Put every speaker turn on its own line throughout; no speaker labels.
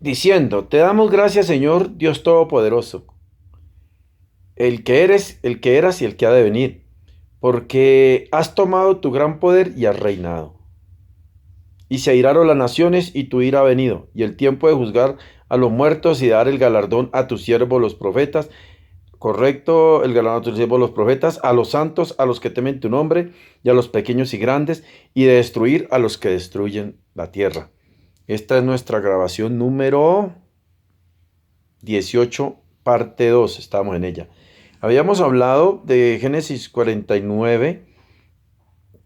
diciendo, te damos gracias, Señor Dios Todopoderoso, el que eres, el que eras y el que ha de venir, porque has tomado tu gran poder y has reinado. Y se airaron las naciones y tu ira ha venido, y el tiempo de juzgar a los muertos y dar el galardón a tus siervos los profetas, correcto, el galardón a tus siervos los profetas, a los santos, a los que temen tu nombre, y a los pequeños y grandes, y de destruir a los que destruyen la tierra. Esta es nuestra grabación número 18, parte 2, estamos en ella. Habíamos hablado de Génesis 49,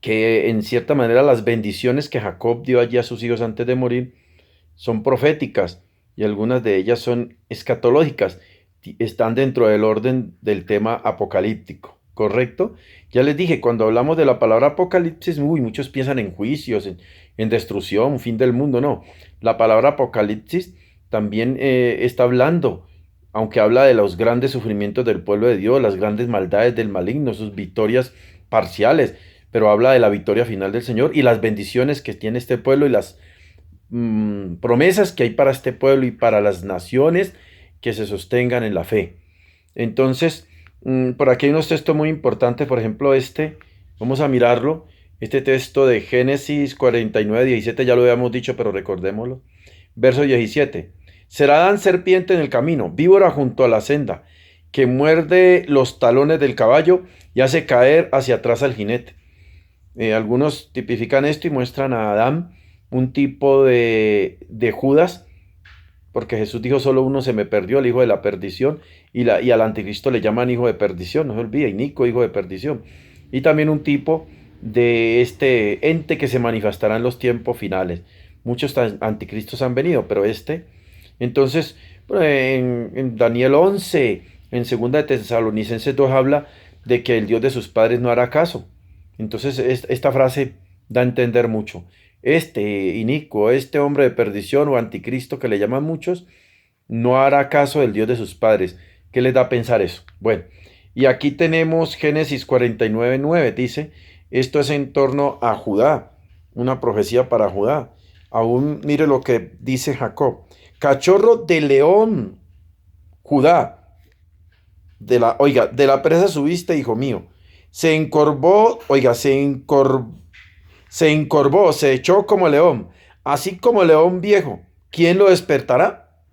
que en cierta manera las bendiciones que Jacob dio allí a sus hijos antes de morir son proféticas y algunas de ellas son escatológicas. Están dentro del orden del tema apocalíptico, ¿correcto? Ya les dije, cuando hablamos de la palabra apocalipsis, muchos piensan en juicios, en destrucción, fin del mundo. No, la palabra apocalipsis también está hablando, aunque habla de los grandes sufrimientos del pueblo de Dios, las grandes maldades del maligno, sus victorias parciales, pero habla de la victoria final del Señor y las bendiciones que tiene este pueblo y las promesas que hay para este pueblo y para las naciones que se sostengan en la fe. Entonces, por aquí hay unos textos muy importantes, por ejemplo, vamos a mirarlo, este texto de Génesis 49:17, ya lo habíamos dicho, pero recordémoslo. Verso 17. Será Dan serpiente en el camino, víbora junto a la senda, que muerde los talones del caballo y hace caer hacia atrás al jinete. Algunos tipifican esto y muestran a Adán un tipo de Judas, porque Jesús dijo, solo uno se me perdió, el hijo de la perdición, y al anticristo le llaman hijo de perdición, no se olvide, Inico, hijo de perdición. Y también un tipo de este ente que se manifestará en los tiempos finales. Muchos anticristos han venido, pero entonces, en Daniel 11, en segunda de Tesalonicenses 2 habla de que el Dios de sus padres no hará caso. Entonces, esta frase da a entender mucho. Inicuo, este hombre de perdición o anticristo que le llaman muchos, no hará caso del Dios de sus padres. ¿Qué les da a pensar eso? Bueno, y aquí tenemos Génesis 49:9, dice, esto es en torno a Judá, una profecía para Judá. Aún mire lo que dice Jacob. Cachorro de león, Judá, de la presa subiste, hijo mío. Se encorvó, se echó como león, así como león viejo. ¿Quién lo despertará?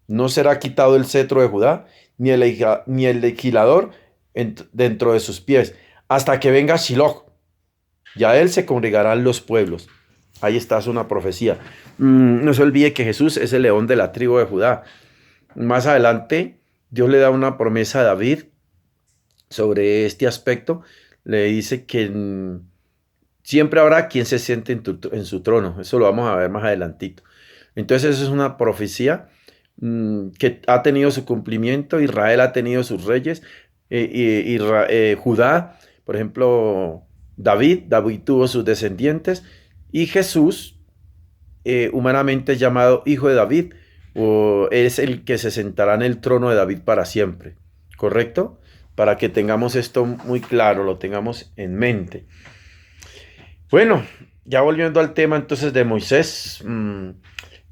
No será quitado el cetro de Judá, ni el legislador dentro de sus pies, hasta que venga Shiloh, y a él se congregarán los pueblos. Ahí está, es una profecía. No se olvide que Jesús es el león de la tribu de Judá. Más adelante, Dios le da una promesa a David sobre este aspecto. Le dice que siempre habrá quien se siente en su trono. Eso lo vamos a ver más adelantito. Entonces, eso es una profecía que ha tenido su cumplimiento. Israel ha tenido sus reyes. Judá, por ejemplo, David tuvo sus descendientes. Y Jesús, humanamente llamado Hijo de David, es el que se sentará en el trono de David para siempre. ¿Correcto? Para que tengamos esto muy claro, lo tengamos en mente. Bueno, ya volviendo al tema entonces de Moisés,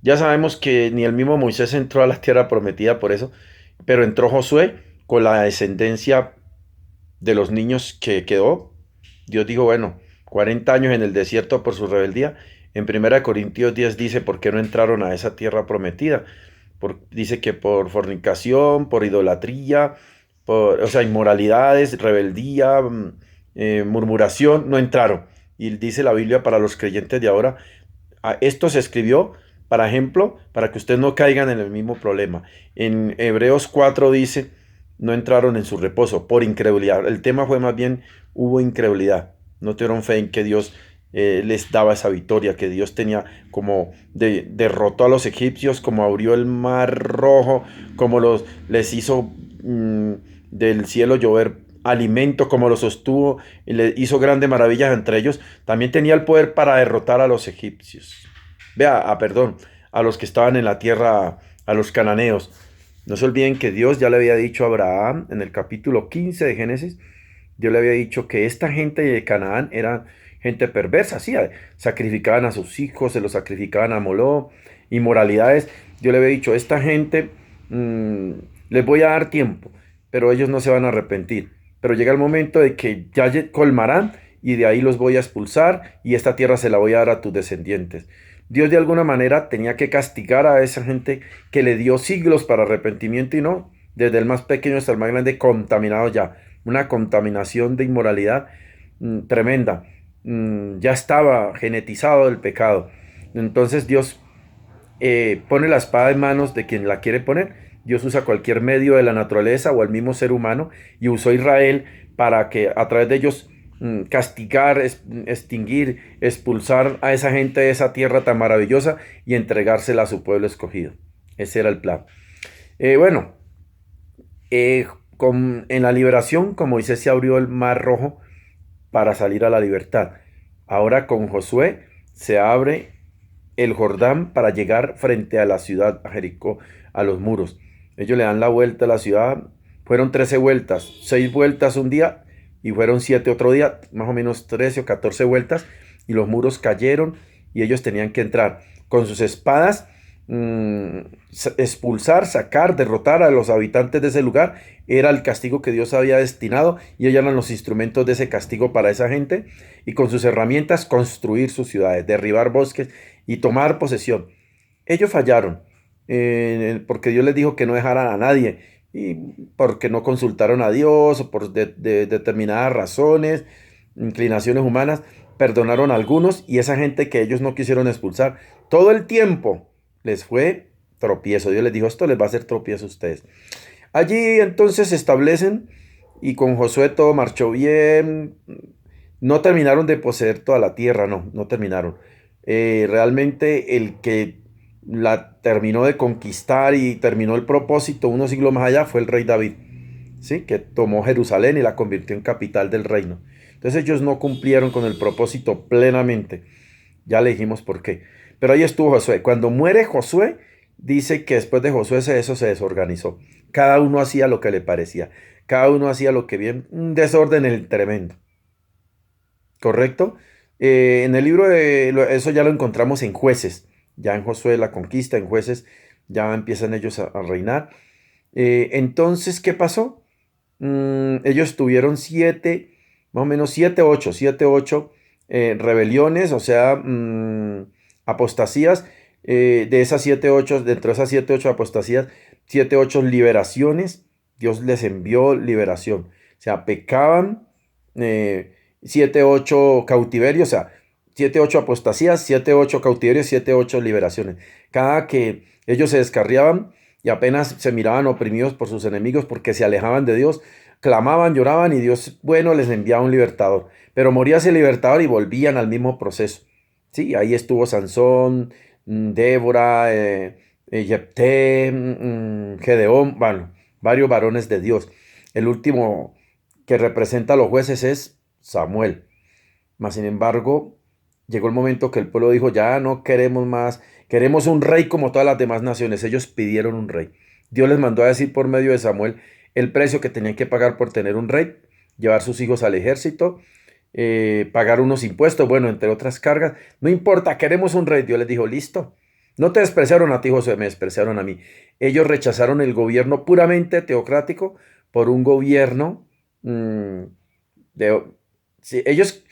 ya sabemos que ni el mismo Moisés entró a la tierra prometida por eso, pero entró Josué con la descendencia de los niños que quedó. Dios dijo, bueno, 40 años en el desierto por su rebeldía. En 1 Corintios 10 dice, ¿por qué no entraron a esa tierra prometida? Dice que por fornicación, por idolatría, o sea, inmoralidades, rebeldía, murmuración, no entraron. Y dice la Biblia para los creyentes de ahora, esto se escribió, para ejemplo, para que ustedes no caigan en el mismo problema. En Hebreos 4 dice, no entraron en su reposo por incredulidad. El tema fue más bien, hubo incredulidad. No tuvieron fe en que Dios les daba esa victoria, que Dios tenía como derrotó a los egipcios, como abrió el mar rojo, como les hizo del cielo llover alimento, como los sostuvo y le hizo grandes maravillas entre ellos. También tenía el poder para derrotar a los egipcios. Perdón, a los que estaban en la tierra, a los cananeos. No se olviden que Dios ya le había dicho a Abraham en el capítulo 15 de Génesis, Dios le había dicho que esta gente de Canaán era gente perversa, sí, sacrificaban a sus hijos, se los sacrificaban a Moló, inmoralidades. Dios le había dicho, esta gente les voy a dar tiempo, pero ellos no se van a arrepentir. Pero llega el momento de que ya colmarán y de ahí los voy a expulsar y esta tierra se la voy a dar a tus descendientes. Dios de alguna manera tenía que castigar a esa gente que le dio siglos para arrepentimiento y no, desde el más pequeño hasta el más grande, contaminado ya. Una contaminación de inmoralidad tremenda. Ya estaba genetizado el pecado. Entonces Dios pone la espada en manos de quien la quiere poner. Dios usa cualquier medio de la naturaleza o el mismo ser humano y usó a Israel para que a través de ellos castigar, extinguir, expulsar a esa gente de esa tierra tan maravillosa y entregársela a su pueblo escogido. Ese era el plan. Bueno, eh, en la liberación, con Moisés se abrió el mar rojo para salir a la libertad. Ahora con Josué se abre el Jordán para llegar frente a la ciudad, a Jericó, a los muros. Ellos le dan la vuelta a la ciudad. Fueron 13 vueltas, 6 vueltas un día y fueron 7 otro día, más o menos 13 o 14 vueltas y los muros cayeron y ellos tenían que entrar con sus espadas, expulsar, sacar, derrotar a los habitantes de ese lugar. Era el castigo que Dios había destinado y ellos eran los instrumentos de ese castigo para esa gente y con sus herramientas construir sus ciudades, derribar bosques y tomar posesión. Ellos fallaron porque Dios les dijo que no dejaran a nadie y porque no consultaron a Dios o por determinadas razones, inclinaciones humanas, perdonaron a algunos y esa gente que ellos no quisieron expulsar, todo el tiempo les fue tropiezo. Dios les dijo, esto les va a hacer tropiezo a ustedes. Allí entonces se establecen y con Josué todo marchó bien. No terminaron de poseer toda la tierra, no terminaron. Realmente el que la terminó de conquistar y terminó el propósito unos siglos más allá fue el rey David, ¿sí? Que tomó Jerusalén y la convirtió en capital del reino. Entonces ellos no cumplieron con el propósito plenamente. Ya le dijimos por qué. Pero ahí estuvo Josué. Cuando muere Josué, dice que después de Josué eso se desorganizó. Cada uno hacía lo que le parecía. Cada uno hacía lo que bien. Un desorden el tremendo. ¿Correcto? En el libro eso ya lo encontramos en Jueces. Ya en Josué la conquista, en Jueces ya empiezan ellos a reinar. Entonces, ¿qué pasó? Ellos tuvieron más o menos siete, ocho rebeliones, o sea, apostasías. De esas siete, ocho, dentro de esas siete, ocho apostasías, siete, ocho liberaciones. Dios les envió liberación. O sea, pecaban, 7, 8 cautiverios, o sea, 7, 8 apostasías, 7, 8 cautiverios, 7, 8 liberaciones. Cada que ellos se descarriaban y apenas se miraban oprimidos por sus enemigos porque se alejaban de Dios, clamaban, lloraban y Dios, bueno, les enviaba un libertador. Pero moría ese libertador y volvían al mismo proceso. Sí, ahí estuvo Sansón, Débora, Jefté, Gedeón, bueno, varios varones de Dios. El último que representa a los jueces es Samuel. Mas, sin embargo, llegó el momento que el pueblo dijo, ya no queremos más, queremos un rey como todas las demás naciones. Ellos pidieron un rey. Dios les mandó a decir por medio de Samuel el precio que tenían que pagar por tener un rey, llevar sus hijos al ejército, pagar unos impuestos, bueno, entre otras cargas. No importa, queremos un rey. Dios les dijo, listo. No te despreciaron a ti, José, me despreciaron a mí. Ellos rechazaron el gobierno puramente teocrático por un gobierno de... Sí, ellos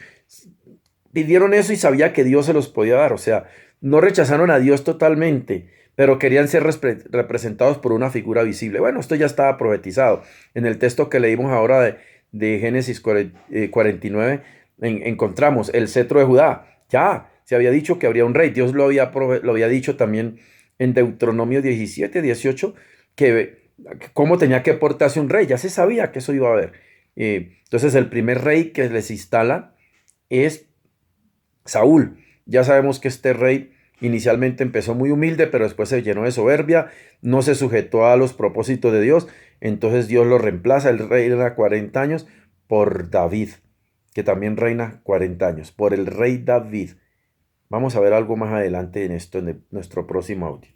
pidieron eso y sabía que Dios se los podía dar. O sea, no rechazaron a Dios totalmente, pero querían ser representados por una figura visible. Bueno, esto ya estaba profetizado. En el texto que leímos ahora de Génesis 49, encontramos el cetro de Judá. Ya se había dicho que habría un rey. Dios lo había dicho también en Deuteronomio 17, 18, que cómo tenía que portarse un rey. Ya se sabía que eso iba a haber. Entonces el primer rey que les instala es Saúl. Ya sabemos que este rey inicialmente empezó muy humilde, pero después se llenó de soberbia, no se sujetó a los propósitos de Dios, entonces Dios lo reemplaza, el rey reina 40 años por David, que también reina 40 años, por el rey David. Vamos a ver algo más adelante en esto, en nuestro próximo audio.